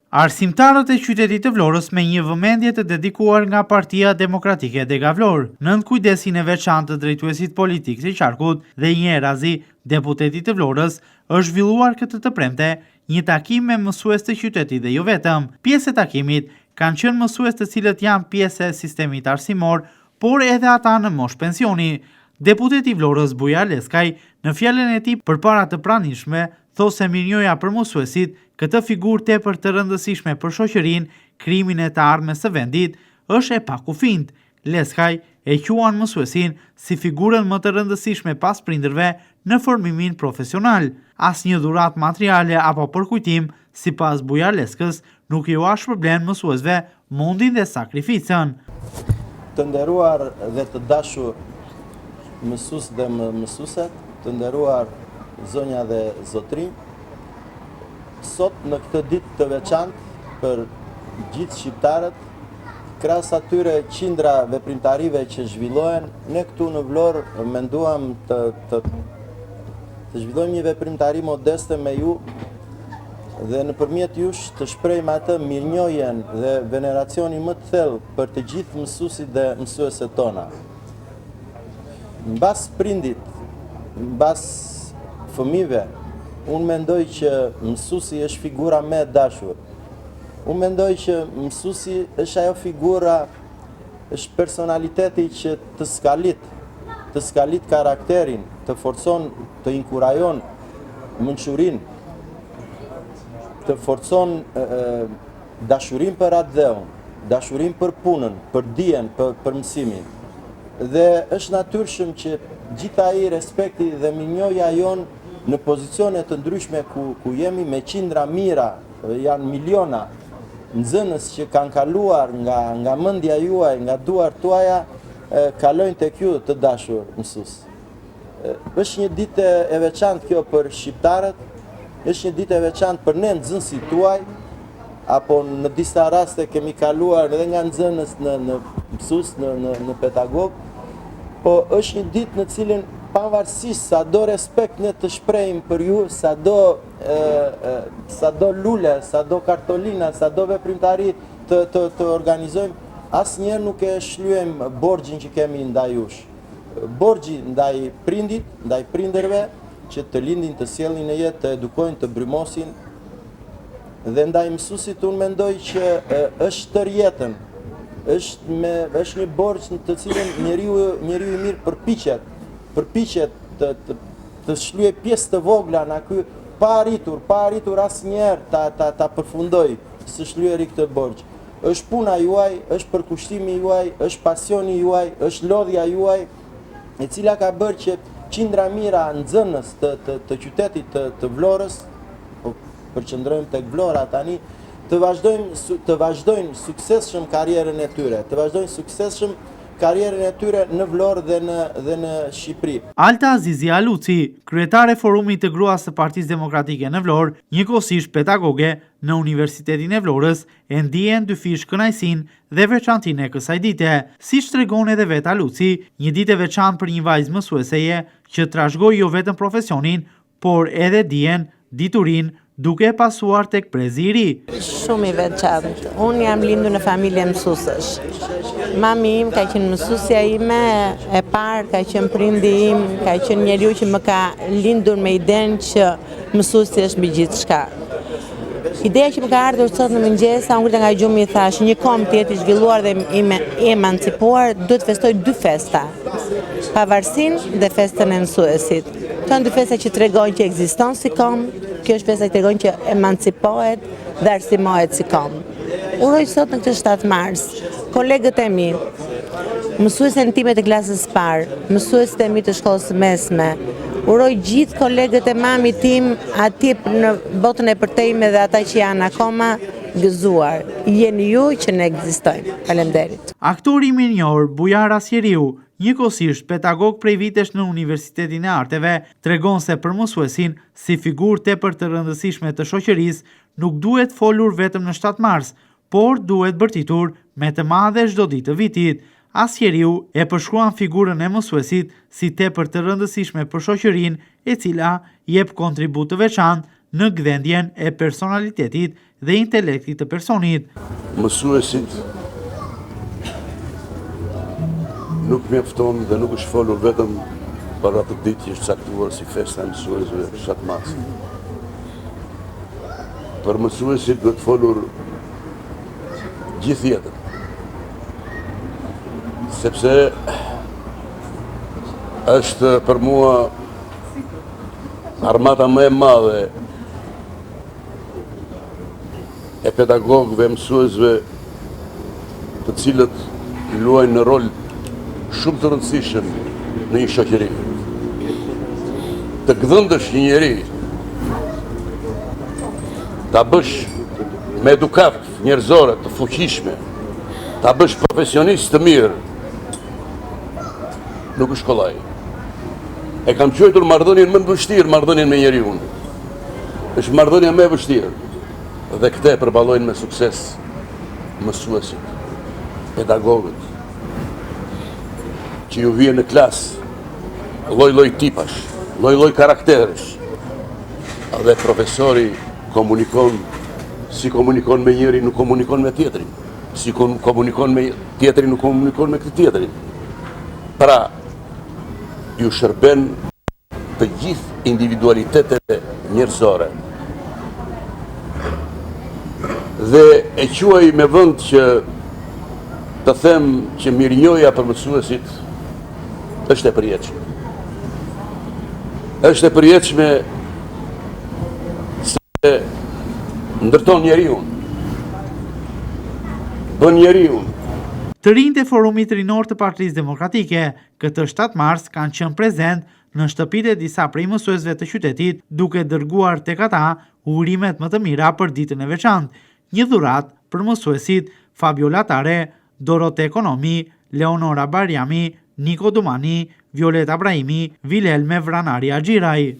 Arsimtarët e qytetit të Vlorës me një vëmendje të dedikuar nga Partia Demokratike Dega Vlorë, nën kujdesin e veçantë të drejtuesit politik të qarkut dhe një razi deputetit të Vlorës, është zhvilluar këtë të premte një takim me mësues të qytetit dhe jo vetëm. Pjesë e takimit kanë qenë mësues të cilët janë pjesë e sistemit arsimor, por edhe ata në moshë pensioni. Deputeti i Vlorës Bujar Leskaj, në fjalën e tij përpara të pranishme, thosë se mirënjohja për mësuesit, këtë figurë tepër të rëndësishme për shoqërinë, krimin e të ardhmes së vendit, është e pakufijtë. Leskaj e quan mësuesin si figurën më të rëndësishme pas prindërve në formimin profesional. Asnjë dhuratë materiale apo përkujtim, sipas Bujar Leskës, nuk ju është problem mësuesve mundin dhe sakrificën. Të nderuar dhe të dashur mësues dhe mësueset, të nderuar zonja dhe zotrinj, sot në këtë ditë të veçantë për gjithë shqiptarët, krahas atyre qindra veprimtarive që zhvillohen, ne këtu në Vlorë menduam të zhvillojmë një veprimtari modeste me ju dhe nëpërmjet jush të shprehim atë mirënjohjen dhe veneracionin më të thellë për të gjithë mësuesit dhe mësueset tona. Mbas prindit, mbas fëmijëve, unë mendoj që mësuesi është figura më e dashur. Unë mendoj që mësuesi është ajo figura, është personaliteti që të skalit karakterin, të forcon, të inkurajon mençurinë, të forcon dashurinë për atë dheun, dashurinë për punën, për dijen, për mësimin. Dhe është natyrshëm që gjithë ai respekti dhe mirënjohja jon në pozicione të ndryshme ku jemi me qindra mira, janë miliona nxënës që kanë kaluar nga mendja juaj, nga duart tuaja, kalojnë tek ju të dashur mësues. Është një ditë e veçantë kjo për shqiptarët, është një ditë e veçantë për ne nxënësit tuaj, apo në disa raste kemi kaluar edhe nga nxënës në mësues, në pedagog, po është një ditë në cilën pavarësisht sa do respekt ne të shprehim për ju, sa do lule, sa do kartolina, sa do veprimtari të organizojmë, asnjëherë nuk e shlyejm borxhin që kemi ndaj jush. Borxhi ndaj prindit, ndaj prindërve, që të lindin, të sjellin në jetë, të edukojnë, të brymosin, dhe ndaj mësuesit unë mendoj që është tër jetën, është një borxh në të cilën njeriu i mirë përpiqet të shlyej pjesë të vogla në ky pa arritur asnjëherë ta përfundoj së shlyeri këtë borxh. Është puna juaj, është përkushtimi juaj, është pasioni juaj, është lodhja juaj, e cila ka bërë që qindra mira nxënës të qytetit të Vlorës, po përqendrojmë tek Vlora tani, të vazhdojnë suksesshëm karrierën e tyre, në Vlorë dhe në Shqipëri. Alta Azizi Aluci, kryetare e forumit të gruas së Partisë Demokratike në Vlorë, njëkohësisht pedagoge në Universitetin e Vlorës, e ndihen dyfish kënaqësinë dhe veçantinë e kësaj dite. Siç tregon edhe vet Aluci, një ditë e veçantë për një vajzë mësueseje që trashëgoi jo vetëm profesionin, por edhe dijen, diturinë, duke pasuar tek prezi i ri. Shumë i veçantë. Unë jam lindur në familje mësuesësh. Mami im ka qenë mësuesja ime e parë, ka qenë prindi im, ka qenë njeriu që më ka lindur me idenë që mësuesi është mbi gjithçka. Ideja që më ka ardhur sot në mëngjes, unë nga gjumi i thash, një kom të jetë i zhvilluar dhe i emancipuar, duhet festoj dy festa. Pavarësinë dhe festën e mësuesit. Këto janë dy festa që tregojnë që ekziston si kom, kjo është festa që tregon që emancipohet dhe arsimohet si kom. Uroj sot në këtë 7 mars, kolegët e mi, mësuesin time të klasës parë, mësuesit e mi të shkollës mesme, uroj gjithë kolegët e mamit tim atje në botën e përtejme dhe ata që janë akoma gëzuar. Jeni ju që ne ekzistojmë. Faleminderit. Aktori mirënjohur Bujar Asjeriu, njëkohësisht pedagog prej vitesh në Universitetin e Arteve, tregon se për mësuesin, si figurë tepër të rëndësishme të shoqërisë, nuk duhet folur vetëm në 7 mars, por duhet bërtitur me të madhe çdo ditë të vitit. Asjeriu e përshkruan figurën e mësuesit si tepër të rëndësishme për shoqërinë, e cila jep kontribut të veçantë në gdhendjen e personalitetit dhe intelektit të personit. Mësuesit nuk mjafton dhe nuk është folur vetëm për atë ditë që është caktuar si festa e mësuesve fshatmas. Për mësuesit duhet folur gjithë jetën. Sepse është për mua armata më e madhe e pedagogëve, mësuesve, të cilët luajnë në rol shumë të rëndësishëm në një shoqëri. Të gdhëndësh një njeri, ta bësh me edukat njerëzore të fuqishme, ta bësh profesionist të mirë, nuk është kollaj. E kam quajtur marrëdhënien më të vështirë, marrëdhënien me njeriu. Është marrëdhënia më e vështirë. Dhe këtë e përballojnë me sukses mësuesit, pedagogët, që ju vjen në klasë, lloj-lloj tipash, lloj-lloj karakteresh. Dhe profesori komunikon, si komunikon me njëri, nuk komunikon me tjetrin. Si komunikon me tjetrin, nuk komunikon me këtë tjetrin. Pra, ju shërben të gjithë individualitetet njerëzore. Dhe e quaj me vend që të them që mirënjohja për mësuesit është e përjetshme. Është e përjetshme se ndërton njeriu. Bën njeriu. Të rinjtë e Forumit Rinor të Partisë Demokratike këtë 7 mars kanë qenë prezent në shtëpitë e disa prej mësuesve të qytetit, duke dërguar tek ata urimet më të mira për ditën e veçantë, një dhuratë për mësuesit Fabiola Tare, Dorote Ekonomi, Leonora Barjami, Niko Dumani, Violeta Brahimi, Vilhelme Vranari Axhiraj.